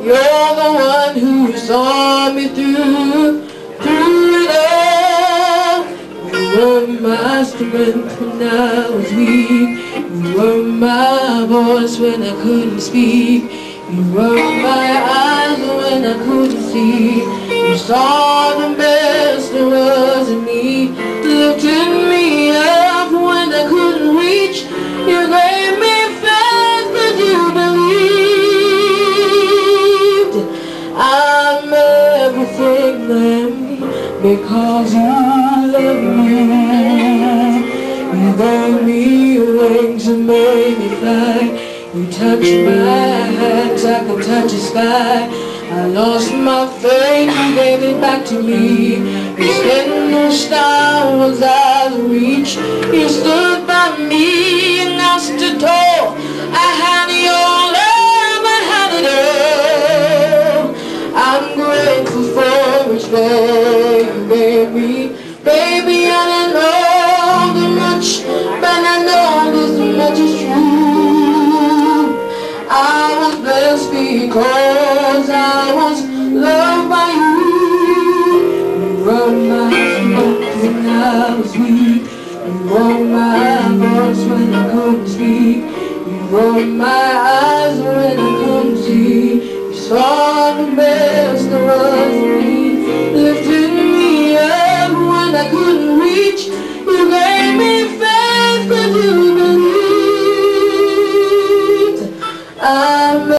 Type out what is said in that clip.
You're the one who saw me through it all. You were my strength when I was weak. You were my voice when I couldn't speak. You were my eyes when I couldn't see. You saw the best there was in me. Lifted me up when I couldn't reach. You gave me faith that you believed. I'm everything then because you love me. You gave me wings and made me fly. You touched my hands, I could touch the sky. I lost my faith, you gave it back to me. You said no star was out of reach. You stood by me and I stood tall. I had your love, I had it all. I'm grateful for each day you gave me. Baby, I don't know the much, but I know this much is true. I was blessed because I was loved by you. You were my strength when I was weak. You were my voice when I couldn't speak. You were my eyes